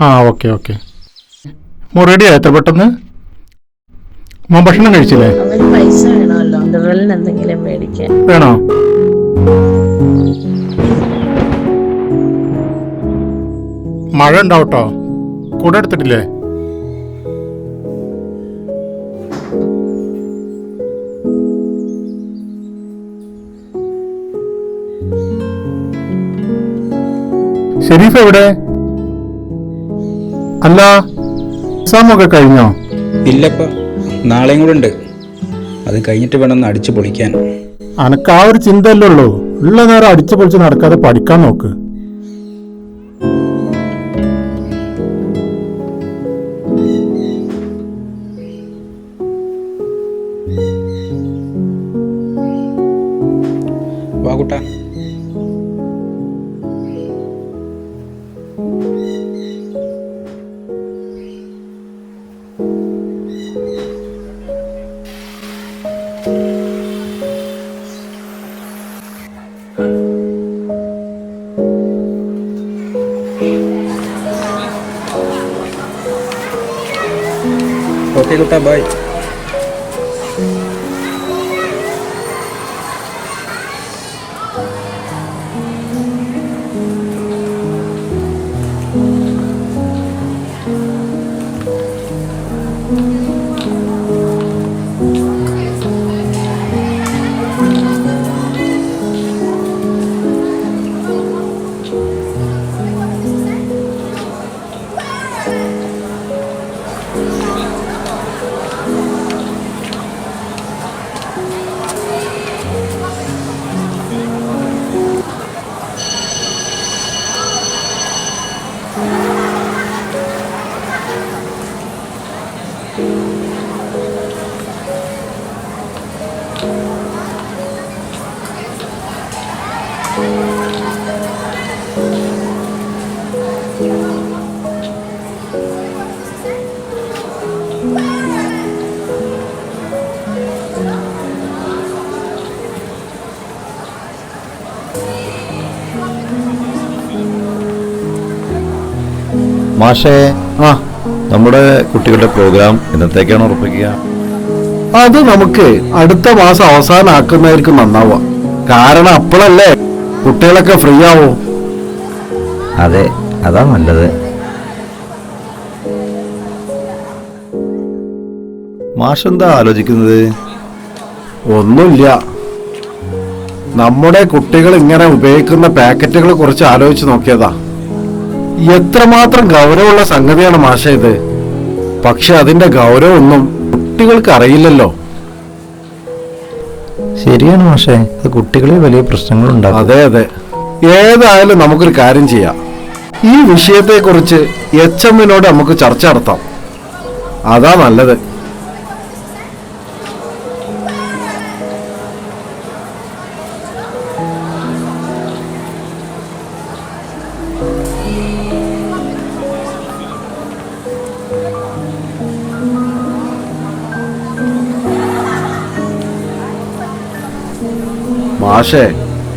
ആ okay okay. മോൻ റെഡിയാ എത്ര പെട്ടെന്ന്? മോൻ ഭക്ഷണം കഴിച്ചില്ലേ? അവന് പൈസ വേണമല്ലോ ഇന്റർവെല്ലിന് എന്തെങ്കിലും മേടിക്കാൻ. വേണോ? മഴ ഉണ്ടാവട്ടോ. കൂടെ എടുത്തിട്ടില്ലേ? ഷെരീഫ് എവിടെ? അല്ല, എക്സാമൊക്കെ കഴിഞ്ഞോ? ഇല്ലപ്പ, നാളെയും കൂടെ ഉണ്ട്. അത് കഴിഞ്ഞിട്ട് വേണം ഒന്ന് അടിച്ചു പൊളിക്കാൻ. അനക്ക് ആ ഒരു ചിന്തയല്ലേ ഉള്ളൂ. ഉള്ള നേരം അടിച്ചു പൊളിച്ച് നടക്കാതെ പഠിക്കാൻ നോക്ക്. വാ കുട്ടാ. Okay Kutta, by. മാഷേ, നമ്മുടെ കുട്ടികളുടെ പ്രോഗ്രാം എന്നത്തേക്കാണ് ഉറപ്പിക്കുക? അത് നമുക്ക് അടുത്ത മാസം അവസാനം ആക്കുന്നതായിരിക്കും നന്നാവുക. കാരണം അപ്പോഴല്ലേ കുട്ടികളൊക്കെ ഫ്രീ ആവോ. അതെ, അതാ നല്ലത്. മാഷെന്താ ആലോചിക്കുന്നത്? ഒന്നുമില്ല, നമ്മുടെ കുട്ടികൾ ഇങ്ങനെ ഉപയോഗിക്കുന്ന പാക്കറ്റുകളെ കുറിച്ച് ആലോചിച്ച് നോക്കിയതാ. എത്രമാത്രം ഗൗരവമുള്ള സംഗതിയാണ് മാഷേ ഇത്. പക്ഷെ അതിന്റെ ഗൗരവമൊന്നും കുട്ടികൾക്ക് അറിയില്ലല്ലോ. ശരിയാണ് മാഷേ, അത് കുട്ടികളിൽ വലിയ പ്രശ്നങ്ങളുണ്ടാകും. അതെ അതെ. ഏതായാലും നമുക്കൊരു കാര്യം ചെയ്യാം. ഈ വിഷയത്തെക്കുറിച്ച് HMനോട് നമുക്ക് ചർച്ച നടത്താം. അതാ നല്ലത്. മാഷേ,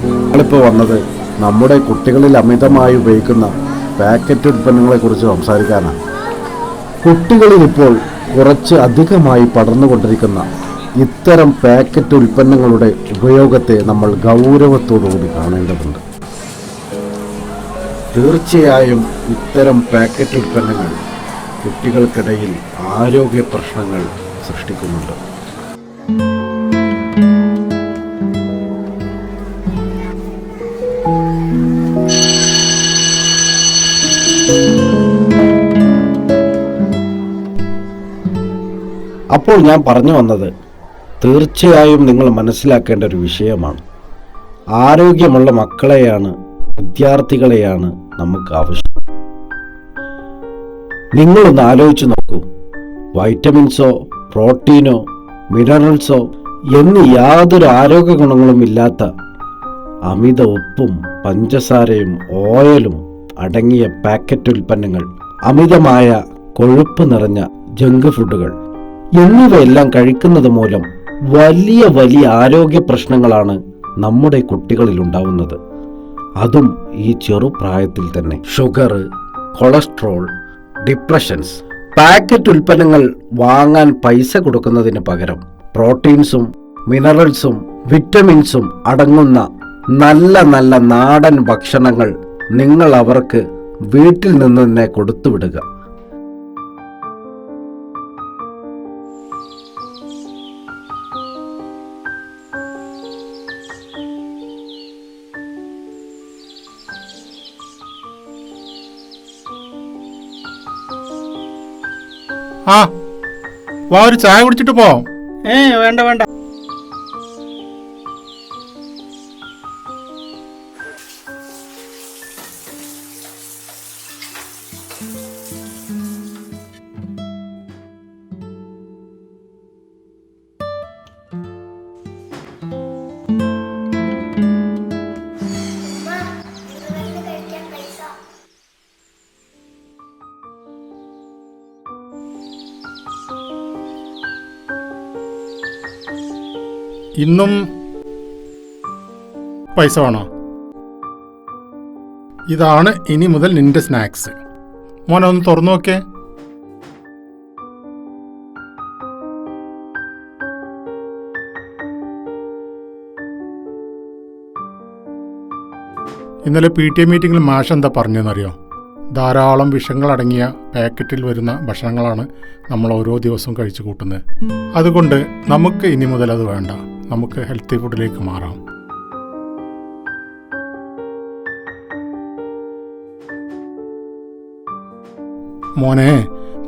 ഞങ്ങളിപ്പോൾ വന്നത് നമ്മുടെ കുട്ടികളിൽ അമിതമായി ഉപയോഗിക്കുന്ന പാക്കറ്റ് ഉൽപ്പന്നങ്ങളെ കുറിച്ച് സംസാരിക്കാനാണ്. കുട്ടികളിൽ ഇപ്പോൾ കുറച്ച് അധികമായി പടർന്നുകൊണ്ടിരിക്കുന്ന ഇത്തരം പാക്കറ്റ് ഉൽപ്പന്നങ്ങളുടെ ഉപയോഗത്തെ നമ്മൾ ഗൗരവത്തോടുകൂടി കാണേണ്ടതുണ്ട്. തീർച്ചയായും ഇത്തരം പാക്കറ്റ് ഉൽപ്പന്നങ്ങൾ കുട്ടികൾക്കിടയിൽ ആരോഗ്യ പ്രശ്നങ്ങൾ സൃഷ്ടിക്കുന്നുണ്ട്. അപ്പോൾ ഞാൻ പറഞ്ഞു വന്നത്, തീർച്ചയായും നിങ്ങൾ മനസ്സിലാക്കേണ്ട ഒരു വിഷയമാണ്. ആരോഗ്യമുള്ള മക്കളെയാണ്, വിദ്യാർത്ഥികളെയാണ് നമുക്ക് ആവശ്യം. നിങ്ങളൊന്ന് ആലോചിച്ച് നോക്കൂ. വൈറ്റമിൻസോ പ്രോട്ടീനോ മിനറൽസോ എന്നീ യാതൊരു ആരോഗ്യ ഗുണങ്ങളും ഇല്ലാത്ത അമിത ഉപ്പും പഞ്ചസാരയും ഓയിലും അടങ്ങിയ പാക്കറ്റ് ഉൽപ്പന്നങ്ങൾ, അമിതമായ കൊഴുപ്പ് നിറഞ്ഞ ജങ്ക് ഫുഡുകൾ എന്നിവയെല്ലാം കഴിക്കുന്നത് മൂലം വലിയ വലിയ ആരോഗ്യ പ്രശ്നങ്ങളാണ് നമ്മുടെ കുട്ടികളിൽ ഉണ്ടാവുന്നത്. അതും ഈ ചെറുപ്രായത്തിൽ തന്നെ. Sugar, cholesterol, depressions. പാക്കറ്റ് ഉൽപ്പന്നങ്ങൾ വാങ്ങാൻ പൈസ കൊടുക്കുന്നതിന് പകരം പ്രോട്ടീൻസും മിനറൽസും വിറ്റമിൻസും അടങ്ങുന്ന നല്ല നല്ല നാടൻ ഭക്ഷണങ്ങൾ നിങ്ങൾ അവർക്ക് വീട്ടിൽ നിന്ന് തന്നെ കൊടുത്തുവിടുക. ആ വാ, ഒരു ചായ കുടിച്ചിട്ട് പോവാം. വേണ്ട വേണ്ട. ഇന്നും പൈസ വേണോ? ഇതാണ് ഇനി മുതൽ നിന്റെ സ്നാക്സ്. മോനെ ഒന്ന് തുറന്നു നോക്കേ. ഇന്നലെ PTA മീറ്റിംഗിൽ മാഷ് എന്താ പറഞ്ഞതെന്നറിയോ? ധാരാളം വിഷങ്ങളടങ്ങിയ പാക്കറ്റിൽ വരുന്ന ഭക്ഷണങ്ങളാണ് നമ്മൾ ഓരോ ദിവസവും കഴിച്ചു കൂട്ടുന്നത്. അതുകൊണ്ട് നമുക്ക് ഇനി മുതൽ അത് വേണ്ട. നമുക്ക് ഹെൽത്തി ഫുഡിലേക്ക് മാറാം.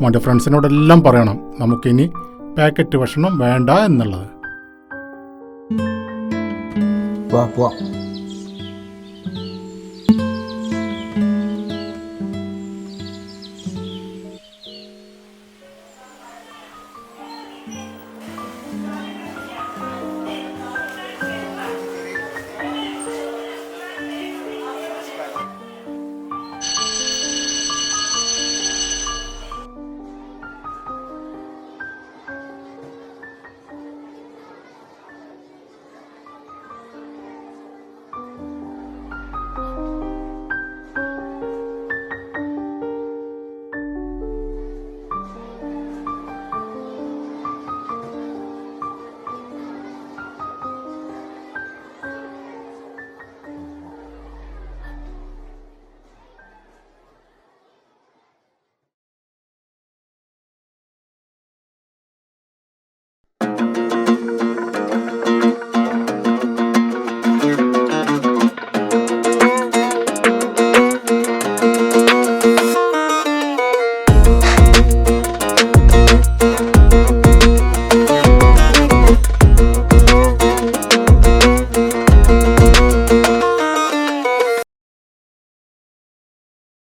മോൻ്റെ ഫ്രണ്ട്സിനോടെല്ലാം പറയണം നമുക്കിനി പാക്കറ്റ് ഭക്ഷണം വേണ്ട എന്നുള്ളത്. വാ പോവാം.